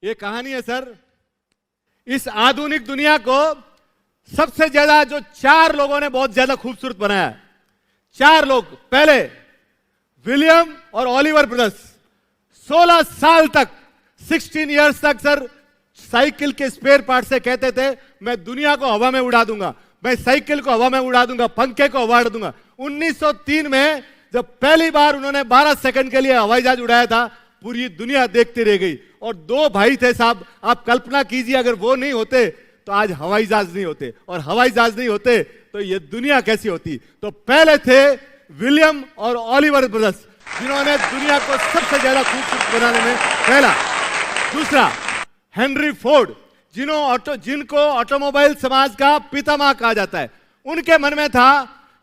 ये कहानी है सर, इस आधुनिक दुनिया को सबसे ज्यादा जो चार लोगों ने बहुत ज्यादा खूबसूरत बनाया है। चार लोग, पहले विलियम और ओलिवर ब्रदर्स 16 साल तक, 16 इयर्स तक सर साइकिल के स्पेयर पार्ट से कहते थे मैं दुनिया को हवा में उड़ा दूंगा, मैं साइकिल को हवा में उड़ा दूंगा, पंखे को हवा दूंगा। 1903 में जब पहली बार उन्होंने 12 सेकंड के लिए हवाई जहाज उड़ाया था, पूरी दुनिया देखती रह गई। और दो भाई थे साहब, आप कल्पना कीजिए अगर वो नहीं होते तो आज हवाई जहाज नहीं होते, और हवाई जहाज नहीं होते तो ये दुनिया कैसी होती। तो पहले थे विलियम और ओलिवर ब्रदर्स, जिन्होंने दुनिया को सबसे ज्यादा खूबसूरत बनाने में पहला। दूसरा हेनरी फोर्ड, जिनको ऑटोमोबाइल समाज का पितामह कहा जाता है। उनके मन में था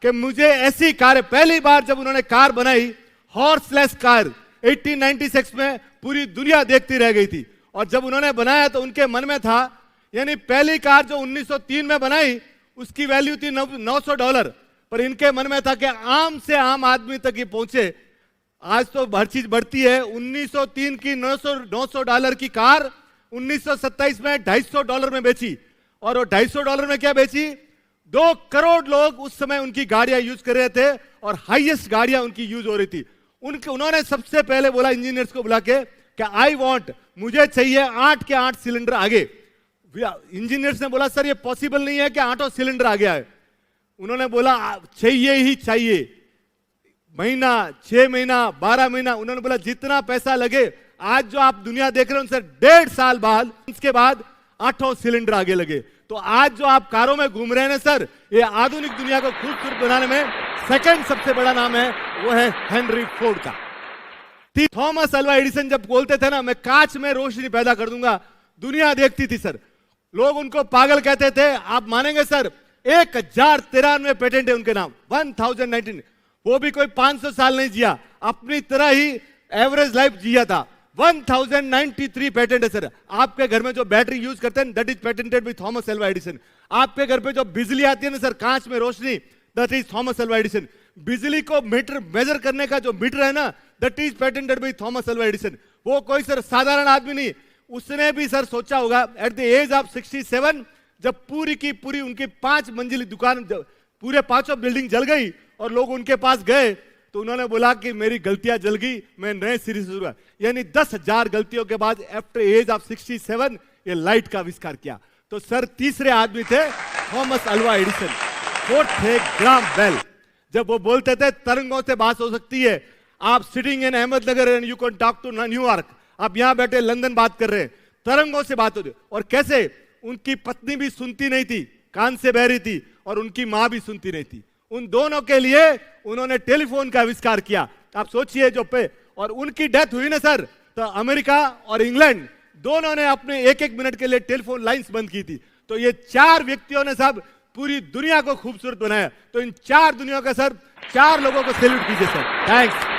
कि मुझे ऐसी कार, पहली बार जब उन्होंने कार बनाई हॉर्सलेस कार 1896 में, पूरी दुनिया देखती रह गई थी। और जब उन्होंने बनाया तो उनके मन में था, यानी पहली कार जो 1903 में बनाई उसकी वैल्यू थी $900, पर इनके मन में था कि आम से आम आदमी तक ही पहुंचे। आज तो हर चीज बढ़ती है। 1903 की $900 की कार 1927 में $250 में बेची, और वो $250 में क्या बेची, 2 करोड़ लोग उस समय उनकी गाड़ियां यूज कर रहे थे, और हाईएस्ट गाड़ियां उनकी यूज हो रही थी। उन्होंने सबसे पहले बोला इंजीनियर्स को बुला के कि आई वांट, मुझे चाहिए 8 के 8 सिलेंडर आगे। इंजीनियर्स ने बोला सर ये पॉसिबल नहीं है कि 8 सिलेंडर आ गया है। उन्होंने बोला चाहिए ही चाहिए, महीना, 6 महीना, 12 महीना। उन्होंने बोला जितना पैसा लगे। आज जो आप दुनिया देख रहे हो सर, 1.5 साल बाद, इसके बाद 8 सिलेंडर आगे लगे। तो आज जो आप कारों में घूम रहे हैं सर, ये आधुनिक दुनिया को खूबसूरत बनाने में सेकंड सबसे बड़ा नाम है, वो है हेनरी फोर्ड का। थॉमस अल्वा एडिसन जब बोलते थे ना मैं कांच में रोशनी पैदा कर दूंगा, दुनिया देखती थी सर। लोग उनको पागल कहते थे। आप मानेंगे सर 1093 पेटेंट है उनके नाम, 1019। वो भी कोई 500 साल नहीं जिया, अपनी तरह ही एवरेज लाइफ जिया था। 1093 पेटेंट है सर। आपके घर में जो बैटरी यूज करते हैं that is patented by Thomas Alva Edison. आपके घर पे जो बिजली आती है ना सर, कांच में रोशनी, that is Thomas Alva Edison. बिजली को मीटर मेजर करने का जो मीटर है ना, that is patented by Thomas Alva Edison. वो कोई सर साधारण आदमी नहीं, उसने भी सर सोचा होगा एट द एज ऑफ 67, जब पूरी की पूरी उनकी 5 मंजिली दुकान, पूरे 5 बिल्डिंग जल गई और लोग उनके पास गए तो उन्होंने बोला कि मेरी गलतियां जल गई, मैं नए सिरे से शुरू। यानी 10,000 गलतियों के बाद आफ्टर एज ऑफ 67 ये लाइट का आविष्कार किया। तो सर तीसरे आदमी थे थॉमस अल्वा एडिसन। फोर्थ थे ग्राम बेल। जब वो बोलते थे तरंगों से बात हो सकती है, आप sitting in Ahmednagar and you can talk to New York, आप यहां बैठे लंदन बात कर रहे हैं, तरंगों से बात होती। और कैसे उनकी पत्नी भी सुनती नहीं थी, कान से बह रही थी, और उनकी मां भी सुनती नहीं थी। उन दोनों के लिए उन्होंने टेलीफोन का आविष्कार किया। आप सोचिए जो पे, और उनकी डेथ हुई ना सर, तो अमेरिका और इंग्लैंड दोनों ने अपने 1-1 मिनट के लिए टेलीफोन लाइंस बंद की थी। तो ये 4 व्यक्तियों ने सब पूरी दुनिया को खूबसूरत बनाया। तो इन 4 दुनिया का सर, 4 लोगों को सैल्यूट कीजिए सर। थैंक्स।